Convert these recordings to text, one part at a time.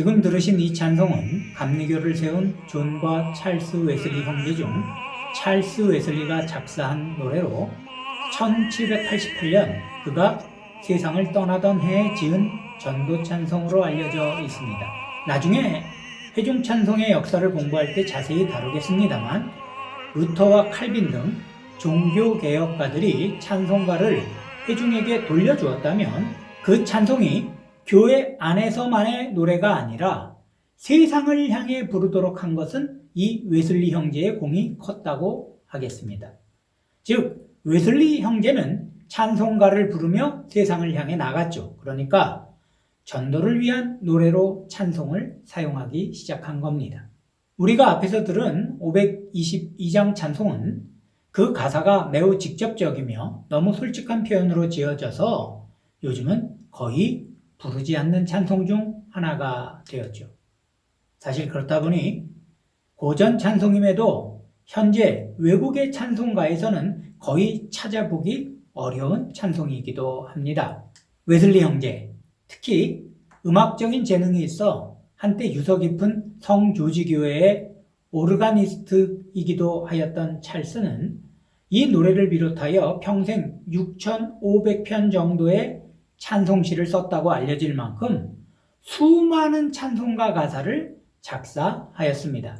지금 들으신 이 찬송은 감리교를 세운 존과 찰스 웨슬리 형제 중 찰스 웨슬리가 작사한 노래로 1788년 그가 세상을 떠나던 해에 지은 전도 찬송으로 알려져 있습니다. 나중에 회중 찬송의 역사를 공부할 때 자세히 다루겠습니다만 루터와 칼빈 등 종교 개혁가들이 찬송가를 회중에게 돌려주었다면 그 찬송이 교회 안에서만의 노래가 아니라 세상을 향해 부르도록 한 것은 이 웨슬리 형제의 공이 컸다고 하겠습니다. 즉 웨슬리 형제는 찬송가를 부르며 세상을 향해 나갔죠. 그러니까 전도를 위한 노래로 찬송을 사용하기 시작한 겁니다. 우리가 앞에서 들은 522장 찬송은 그 가사가 매우 직접적이며 너무 솔직한 표현으로 지어져서 요즘은 거의 부르지 않는 찬송 중 하나가 되었죠. 사실 그렇다 보니 고전 찬송임에도 현재 외국의 찬송가에서는 거의 찾아보기 어려운 찬송이기도 합니다. 웨슬리 형제, 특히 음악적인 재능이 있어 한때 유서 깊은 성조지교회의 오르가니스트이기도 하였던 찰스는 이 노래를 비롯하여 평생 6,500편 정도의 찬송시를 썼다고 알려질 만큼 수많은 찬송가 가사를 작사하였습니다.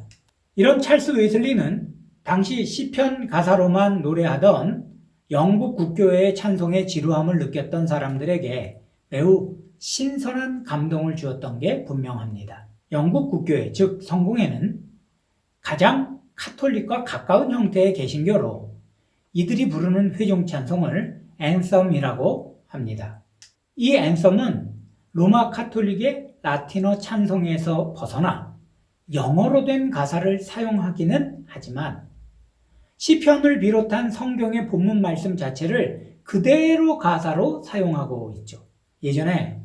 이런 찰스 웨슬리는 당시 시편 가사로만 노래하던 영국 국교회의 찬송의 지루함을 느꼈던 사람들에게 매우 신선한 감동을 주었던 게 분명합니다. 영국 국교회, 즉 성공회는 가장 카톨릭과 가까운 형태의 개신교로 이들이 부르는 회중 찬송을 앤썸이라고 합니다. 이 앤썸은 로마 카톨릭의 라틴어 찬송에서 벗어나 영어로 된 가사를 사용하기는 하지만 시편을 비롯한 성경의 본문 말씀 자체를 그대로 가사로 사용하고 있죠. 예전에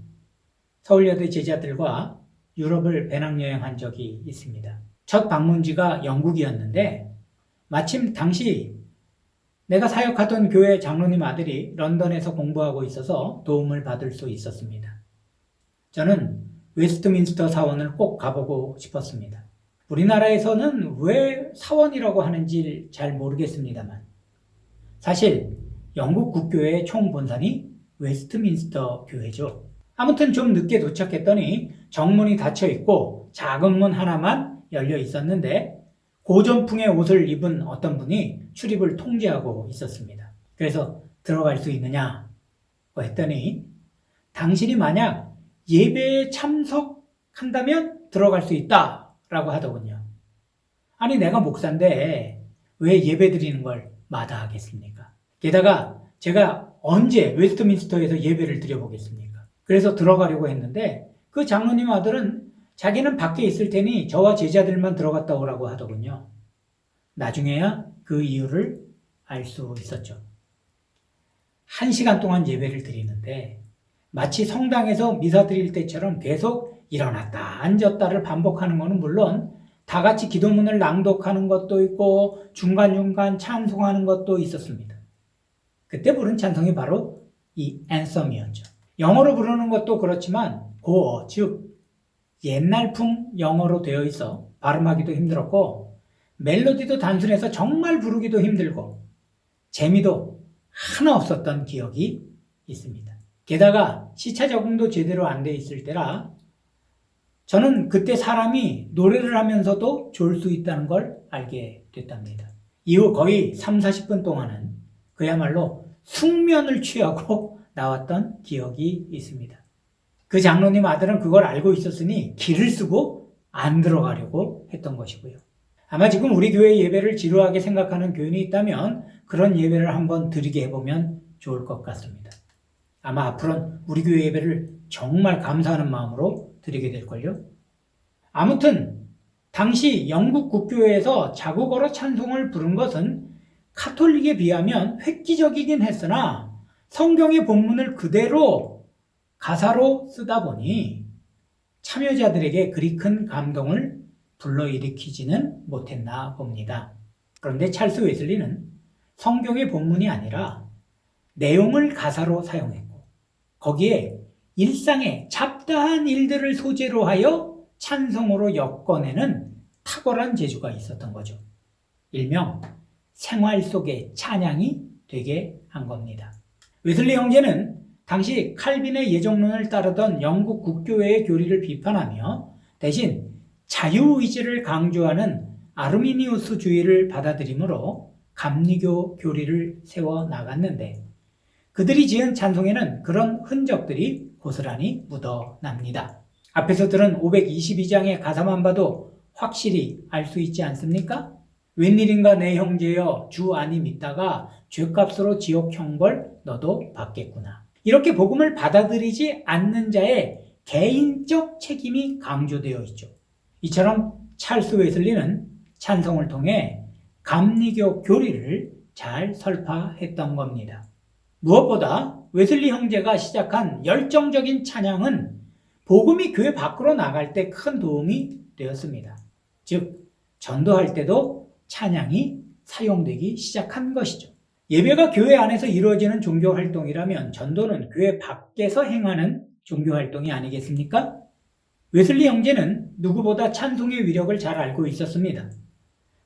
서울여대 제자들과 유럽을 배낭여행한 적이 있습니다. 첫 방문지가 영국이었는데 마침 당시 내가 사역하던 교회 장로님 아들이 런던에서 공부하고 있어서 도움을 받을 수 있었습니다. 저는 웨스트민스터 사원을 꼭 가보고 싶었습니다. 우리나라에서는 왜 사원이라고 하는지 잘 모르겠습니다만 사실 영국 국교회의 총본산이 웨스트민스터 교회죠. 아무튼 좀 늦게 도착했더니 정문이 닫혀 있고 작은 문 하나만 열려 있었는데 고전풍의 옷을 입은 어떤 분이 출입을 통제하고 있었습니다. 그래서 들어갈 수 있느냐고 했더니 당신이 만약 예배에 참석한다면 들어갈 수 있다라고 하더군요. 아니 내가 목사인데 왜 예배 드리는 걸 마다하겠습니까? 게다가 제가 언제 웨스트민스터에서 예배를 드려보겠습니까? 그래서 들어가려고 했는데 그 장로님 아들은 자기는 밖에 있을 테니 저와 제자들만 들어갔다 오라고 하더군요. 나중에야 그 이유를 알 수 있었죠. 1시간 동안 예배를 드리는데 마치 성당에서 미사 드릴 때처럼 계속 일어났다 앉았다를 반복하는 것은 물론 다 같이 기도문을 낭독하는 것도 있고 중간중간 찬송하는 것도 있었습니다. 그때 부른 찬송이 바로 이 앤썸이었죠. 영어로 부르는 것도 그렇지만 고어, 즉 옛날풍 영어로 되어 있어 발음하기도 힘들었고 멜로디도 단순해서 정말 부르기도 힘들고 재미도 하나 없었던 기억이 있습니다. 게다가 시차 적응도 제대로 안 돼 있을 때라 저는 그때 사람이 노래를 하면서도 졸 수 있다는 걸 알게 됐답니다. 이후 거의 30-40분 동안은 그야말로 숙면을 취하고 나왔던 기억이 있습니다. 그 장로님 아들은 그걸 알고 있었으니 길을 쓰고 안 들어가려고 했던 것이고요. 아마 지금 우리 교회 예배를 지루하게 생각하는 교인이 있다면 그런 예배를 한번 드리게 해보면 좋을 것 같습니다. 아마 앞으로는 우리 교회 예배를 정말 감사하는 마음으로 드리게 될걸요. 아무튼 당시 영국 국교회에서 자국어로 찬송을 부른 것은 카톨릭에 비하면 획기적이긴 했으나 성경의 본문을 그대로 가사로 쓰다 보니 참여자들에게 그리 큰 감동을 불러일으키지는 못했나 봅니다. 그런데 찰스 웨슬리는 성경의 본문이 아니라 내용을 가사로 사용했고 거기에 일상의 잡다한 일들을 소재로 하여 찬송으로 엮어내는 탁월한 재주가 있었던 거죠. 일명 생활 속의 찬양이 되게 한 겁니다. 웨슬리 형제는 당시 칼빈의 예정론을 따르던 영국 국교회의 교리를 비판하며 대신 자유의지를 강조하는 아르미니우스주의를 받아들이므로 감리교 교리를 세워나갔는데 그들이 지은 찬송에는 그런 흔적들이 고스란히 묻어납니다. 앞에서 들은 522장의 가사만 봐도 확실히 알 수 있지 않습니까? 웬일인가 내 형제여 주 안이 믿다가 죄값으로 지옥 형벌 너도 받겠구나. 이렇게 복음을 받아들이지 않는 자의 개인적 책임이 강조되어 있죠. 이처럼 찰스 웨슬리는 찬송을 통해 감리교 교리를 잘 설파했던 겁니다. 무엇보다 웨슬리 형제가 시작한 열정적인 찬양은 복음이 교회 밖으로 나갈 때 큰 도움이 되었습니다. 즉, 전도할 때도 찬양이 사용되기 시작한 것이죠. 예배가 교회 안에서 이루어지는 종교 활동이라면 전도는 교회 밖에서 행하는 종교 활동이 아니겠습니까? 웨슬리 형제는 누구보다 찬송의 위력을 잘 알고 있었습니다.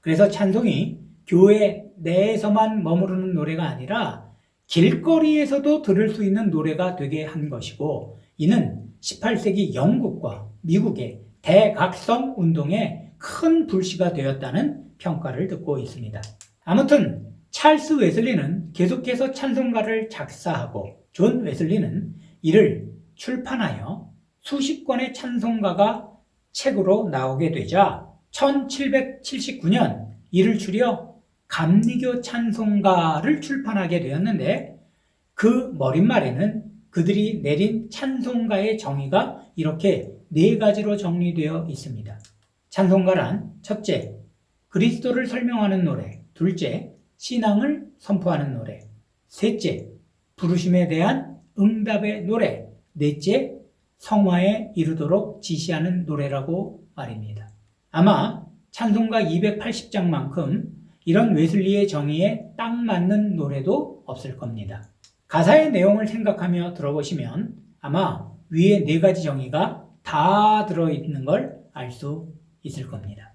그래서 찬송이 교회 내에서만 머무르는 노래가 아니라 길거리에서도 들을 수 있는 노래가 되게 한 것이고, 이는 18세기 영국과 미국의 대각성 운동에 큰 불씨가 되었다는 평가를 듣고 있습니다. 아무튼 찰스 웨슬리는 계속해서 찬송가를 작사하고 존 웨슬리는 이를 출판하여 수십 권의 찬송가가 책으로 나오게 되자 1779년 이를 추려 감리교 찬송가를 출판하게 되었는데 그 머릿말에는 그들이 내린 찬송가의 정의가 이렇게 4가지로 정리되어 있습니다. 찬송가란 첫째, 그리스도를 설명하는 노래. 둘째, 신앙을 선포하는 노래. 셋째, 부르심에 대한 응답의 노래. 넷째, 성화에 이르도록 지시하는 노래라고 말입니다. 아마 찬송가 280장만큼 이런 웨슬리의 정의에 딱 맞는 노래도 없을 겁니다. 가사의 내용을 생각하며 들어보시면 아마 위에 4가지 정의가 다 들어있는 걸 알 수 있을 겁니다.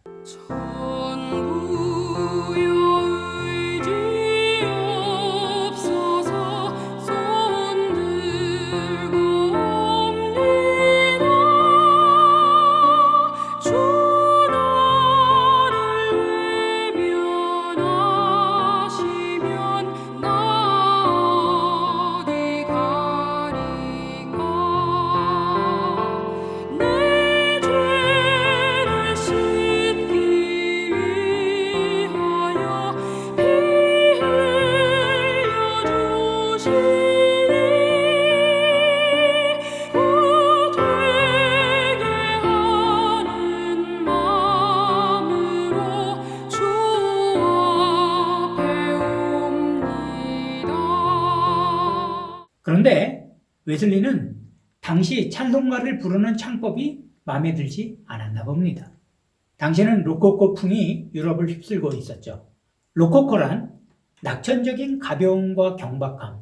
그런데 웨슬리는 당시 찬송가를 부르는 창법이 마음에 들지 않았나 봅니다. 당시에는 로코코풍이 유럽을 휩쓸고 있었죠. 로코코란 낙천적인 가벼움과 경박함,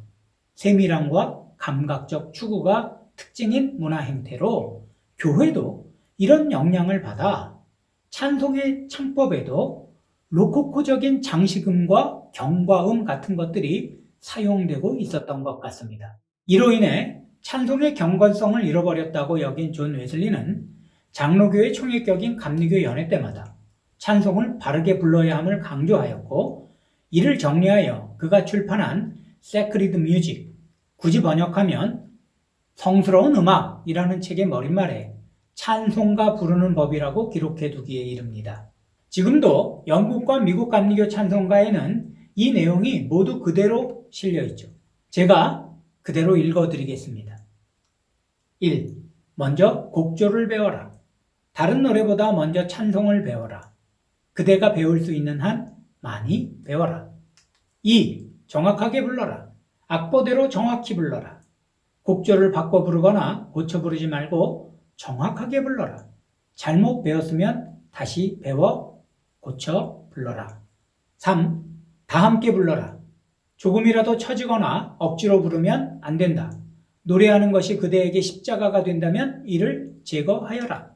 세밀함과 감각적 추구가 특징인 문화 행태로 교회도 이런 영향을 받아 찬송의 창법에도 로코코적인 장식음과 경과음 같은 것들이 사용되고 있었던 것 같습니다. 이로 인해 찬송의 경건성을 잃어버렸다고 여긴 존 웨슬리는 장로교의 총회격인 감리교 연회 때마다 찬송을 바르게 불러야 함을 강조하였고, 이를 정리하여 그가 출판한 Sacred Music, 굳이 번역하면 성스러운 음악이라는 책의 머릿말에 찬송가 부르는 법이라고 기록해 두기에 이릅니다. 지금도 영국과 미국 감리교 찬송가에는 이 내용이 모두 그대로 실려 있죠. 제가 그대로 읽어드리겠습니다. 1. 먼저 곡조를 배워라. 다른 노래보다 먼저 찬송을 배워라. 그대가 배울 수 있는 한 많이 배워라. 2. 정확하게 불러라. 악보대로 정확히 불러라. 곡조를 바꿔 부르거나 고쳐 부르지 말고 정확하게 불러라. 잘못 배웠으면 다시 배워 고쳐 불러라. 3. 다 함께 불러라. 조금이라도 처지거나 억지로 부르면 안 된다. 노래하는 것이 그대에게 십자가가 된다면 이를 제거하여라.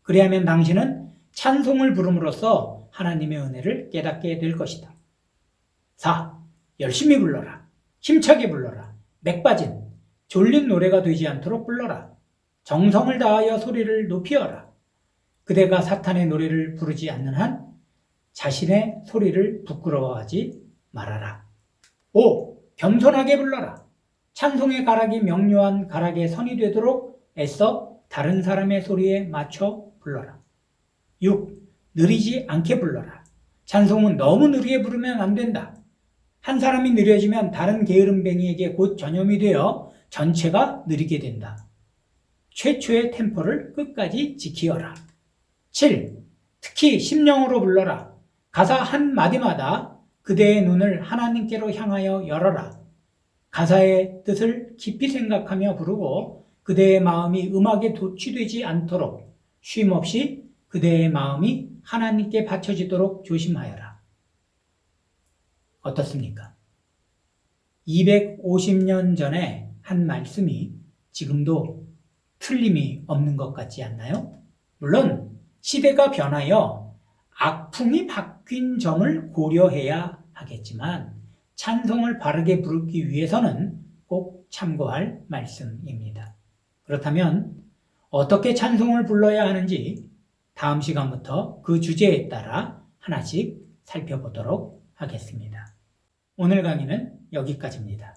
그리하면 당신은 찬송을 부름으로써 하나님의 은혜를 깨닫게 될 것이다. 4. 열심히 불러라. 힘차게 불러라. 맥 빠진, 졸린 노래가 되지 않도록 불러라. 정성을 다하여 소리를 높이어라. 그대가 사탄의 노래를 부르지 않는 한 자신의 소리를 부끄러워하지 말아라. 5. 겸손하게 불러라. 찬송의 가락이 명료한 가락의 선이 되도록 애써 다른 사람의 소리에 맞춰 불러라. 6. 느리지 않게 불러라. 찬송은 너무 느리게 부르면 안 된다. 한 사람이 느려지면 다른 게으름뱅이에게 곧 전염이 되어 전체가 느리게 된다. 최초의 템포를 끝까지 지키어라. 7. 특히 심령으로 불러라. 가사 한 마디마다 그대의 눈을 하나님께로 향하여 열어라. 가사의 뜻을 깊이 생각하며 부르고 그대의 마음이 음악에 도취되지 않도록 쉼없이 그대의 마음이 하나님께 바쳐지도록 조심하여라. 어떻습니까? 250년 전에 한 말씀이 지금도 틀림이 없는 것 같지 않나요? 물론 시대가 변하여 악풍이 바뀐 점을 고려해야 하겠지만 찬송을 바르게 부르기 위해서는 꼭 참고할 말씀입니다. 그렇다면 어떻게 찬송을 불러야 하는지 다음 시간부터 그 주제에 따라 하나씩 살펴보도록 하겠습니다. 오늘 강의는 여기까지입니다.